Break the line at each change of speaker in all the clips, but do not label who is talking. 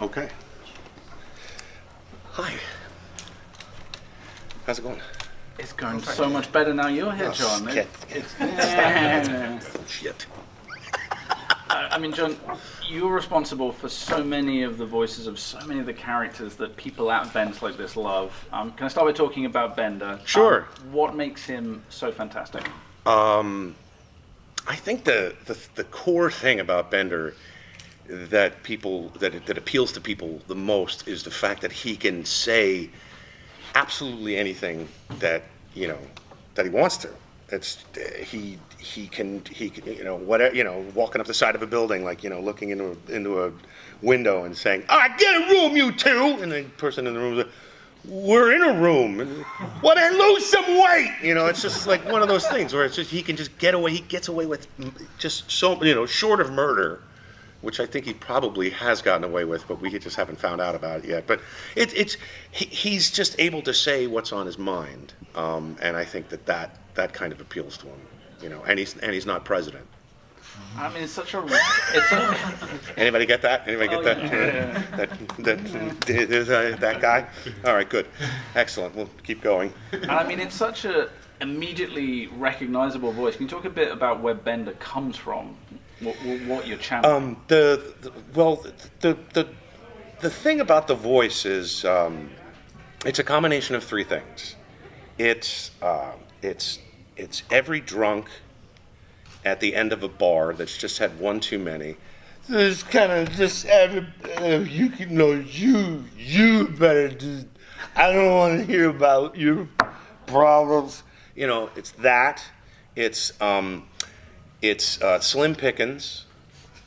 Okay. Hi. How's it going?
It's going so much better now you're here, John.
Shit.
I mean, John, you're responsible for so many of the voices of so many of the characters that people at events like this love. Can I start by talking about Bender?
Sure.
What makes him so fantastic?
I think the core thing about Bender that appeals to people the most is the fact that he can say absolutely anything that he wants to. It's he can whatever, walking up the side of a building, like, looking into a window and saying, "All right, get a room, you two," and the person in the room is like, "We're in a room. Well, then lose some weight." It's just like one of those things where it's just he can just get away. He gets away with just so short of murder, which I think he probably has gotten away with, but we just haven't found out about it yet. But he's just able to say what's on his mind, and I think that kind of appeals to him, and he's not president.
I mean, it's such a.
Anybody get that? Anybody get that?
Yeah.
That guy? All right, good, excellent. We'll keep going.
And I mean, it's such a immediately recognizable voice. Can you talk a bit about where Bender comes from? What you're channeling?
The thing about the voice is it's a combination of three things. It's every drunk at the end of a bar that's just had one too many. It's kind of just you better just. I don't want to hear about your problems. It's that. It's Slim Pickens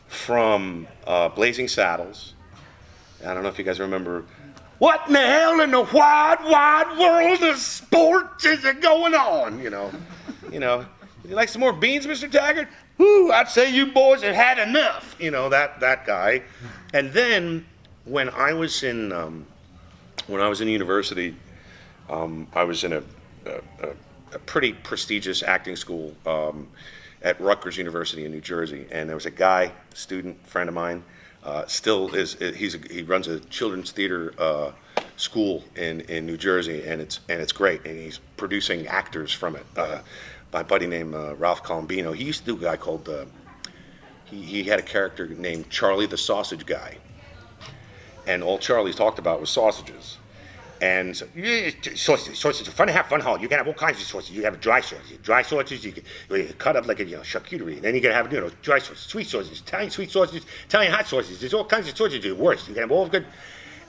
from Blazing Saddles. I don't know if you guys remember. What in the hell in the wide world of sports is it going on? You like some more beans, Mr. Taggart? Whoo, I'd say you boys have had enough. That guy. And then when I was in university, I was in a pretty prestigious acting school at Rutgers University in New Jersey, and there was a guy, student friend of mine, he runs a children's theater school in New Jersey, and it's great, and he's producing actors from it. My buddy named Ralph Colombino, he used to do a guy called he had a character named Charlie the Sausage Guy, and all Charlie talked about was sausages. And so, sausages, fun to have fun hall. You can have all kinds of sausages. You have dry sausages. You can cut up like a charcuterie. And then you can have dry sausages, sweet sausages, Italian sweet sausages, Italian hot sausages. There's all kinds of sausages. Worse, you can have all good.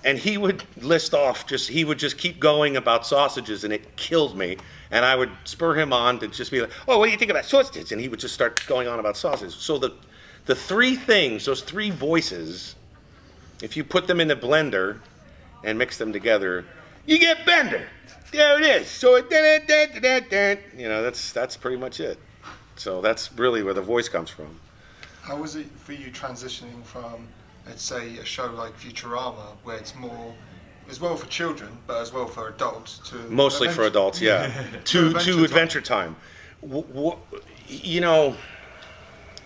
And he would list off he would just keep going about sausages, and it killed me. And I would spur him on to just be like, "Oh, what do you think about sausages?" And he would just start going on about sausages. So the three things, those three voices, if you put them in a blender and mix them together, you get Bender. There it is. So that's pretty much it. So that's really where the voice comes from.
How was it for you transitioning from, let's say, a show like Futurama, where it's more as well for children, but as well for adults, to
mostly for adults, yeah, to Adventure Time.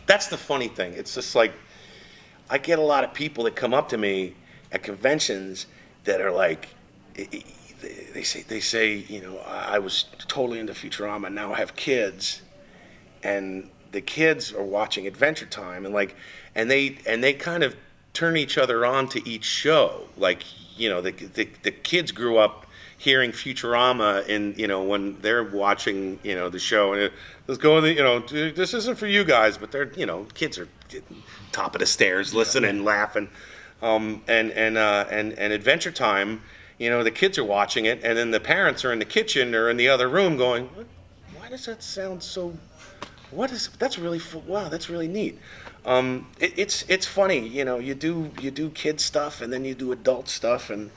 That's the funny thing. It's just like I get a lot of people that come up to me at conventions that are like, they say, I was totally into Futurama, now I have kids, and the kids are watching Adventure Time, and they kind of turn each other on to each show. Like, the kids grew up hearing Futurama when they're watching, the show, and it was going, this isn't for you guys, but they're, kids are top of the stairs listening, laughing, and Adventure Time. The kids are watching it, and then the parents are in the kitchen or in the other room going, "Why does that sound so? That's really wow, that's really neat." It's funny, you do kid stuff, and then you do adult stuff, and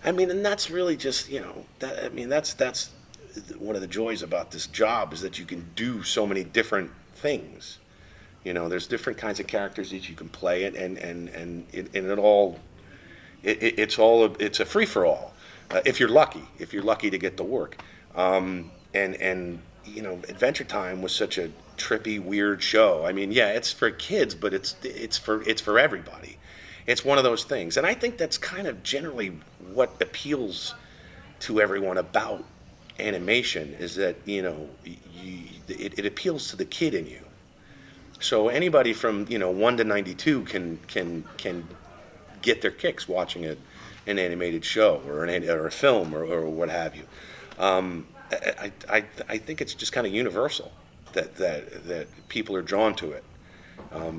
that's really just that's one of the joys about this job, is that you can do so many different things. There's different kinds of characters that you can play, it's a free for all, if you're lucky to get to work, Adventure Time was such a trippy, weird show. It's for kids, but it's for everybody, it's one of those things. And I think that's kind of generally what appeals to everyone about animation, is that, it appeals to the kid in you. So anybody from 1 to 92 can get their kicks watching an animated show or a film or what have you. I think it's just kind of universal that people are drawn to it.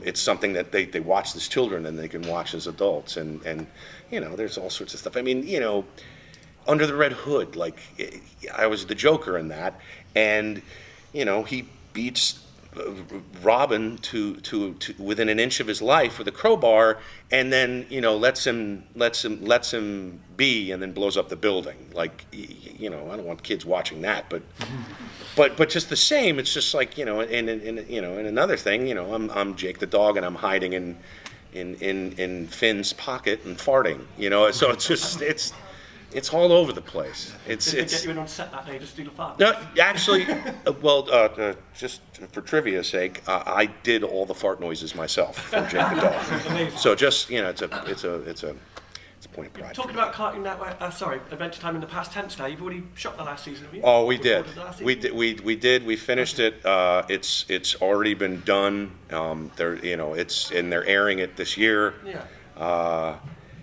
It's something that they watch as children and they can watch as adults, and there's all sorts of stuff. I mean, Under the Red Hood, like, I was the Joker in that, and he beats Robin to within an inch of his life with a crowbar, and then lets him be, and then blows up the building. Like, I don't want kids watching that, but just the same, it's just like in another thing, I'm Jake the dog, and I'm hiding in Finn's pocket and farting, so it's just it's all over the place.
Did they get you in on set that day to steal a fart?
No, actually, just for trivia's sake, I did all the fart noises myself for Jake the dog. So just it's a point of pride.
Talking about Cartoon Network, Adventure Time in the past tense now. You've already shot the last season, have you?
Oh, we did. We did. We finished it. It's already been done. They're airing it this year.
Yeah.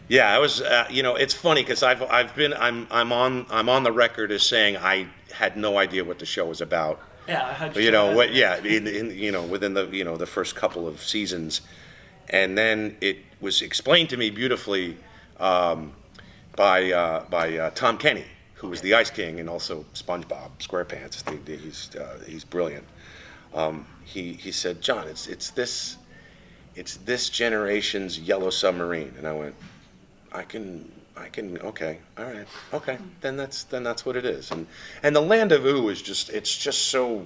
Yeah, it was. It's funny because I'm on the record as saying I had no idea what the show was about.
Yeah, I had.
Within the first couple of seasons, and then it was explained to me beautifully by Tom Kenny, who was the Ice King and also SpongeBob SquarePants. He's brilliant. He said, John, it's this generation's Yellow Submarine, and I went, I can, okay, all right, okay, then that's what it is. And the Land of Ooh is it's just so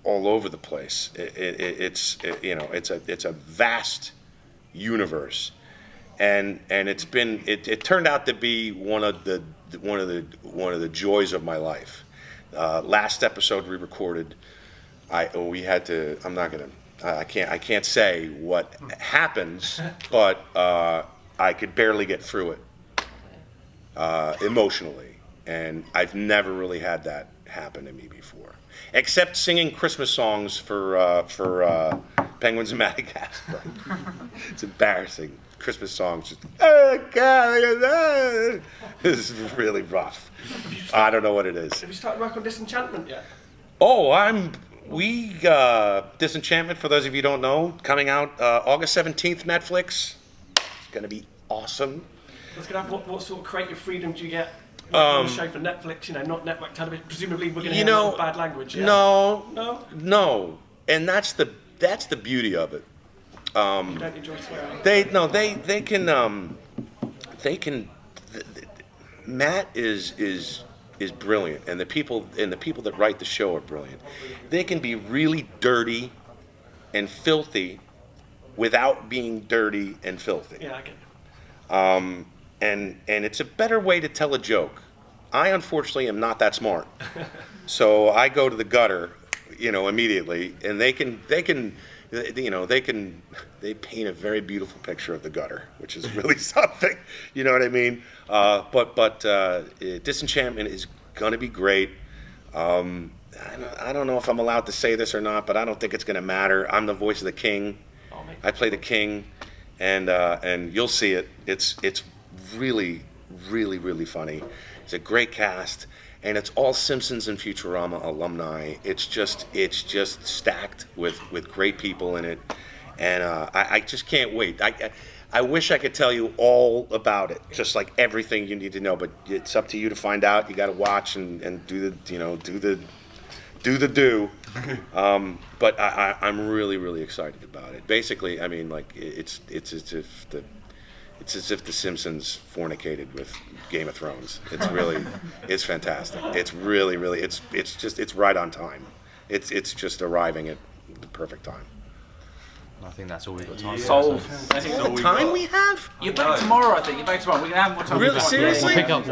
all over the place. It's a vast universe, and it turned out to be one of the joys of my life. Last episode we recorded, I can't say what happens, but I could barely get through it emotionally, and I've never really had that happen to me before, except singing Christmas songs for Penguins of Madagascar. It's embarrassing. Christmas songs, just, oh God, this is really rough. I don't know what it is.
Have you started work on Disenchantment yet?
Oh, Disenchantment, for those of you who don't know, coming out August 17th, Netflix. It's going to be awesome.
What sort of creative freedom do you get on the show for Netflix, not network television? Presumably we're going to hear a lot of bad language, yeah?
No. And that's the beauty of it.
You don't enjoy swearing?
They can, Matt is brilliant, and the people that write the show are brilliant. They can be really dirty and filthy without being dirty and filthy.
Yeah, I get it.
And it's a better way to tell a joke. I unfortunately am not that smart, so I go to the gutter, immediately, and they paint a very beautiful picture of the gutter, which is really something. You know what I mean? But Disenchantment is gonna be great. I don't know if I'm allowed to say this or not, but I don't think it's gonna matter. I'm the voice of the king. I play the king, and you'll see it. It's really, really, really funny. It's a great cast, and it's all Simpsons and Futurama alumni. It's just stacked with great people in it, and I just can't wait. I wish I could tell you all about it, just like everything you need to know, but it's up to you to find out. You got to watch and do the but I'm really, really excited about it. Basically, I mean, like, it's as if the Simpsons fornicated with Game of Thrones. It's fantastic. It's really, really, it's right on time. It's just arriving at the perfect time.
I think that's all we've got time for.
Solved.
Time we have?
You're back tomorrow, I think. You're back tomorrow. We can have more time.
Really? Seriously?
We'll pick up.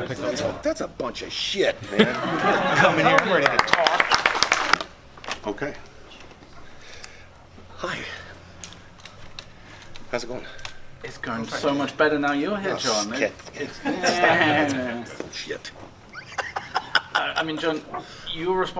That's a bunch of shit, man. Coming here, I'm ready to talk. Okay. Hi. How's it going?
It's going so much better now you're here, John.
Shit.
It's
Shit.
I mean, John, you were responsible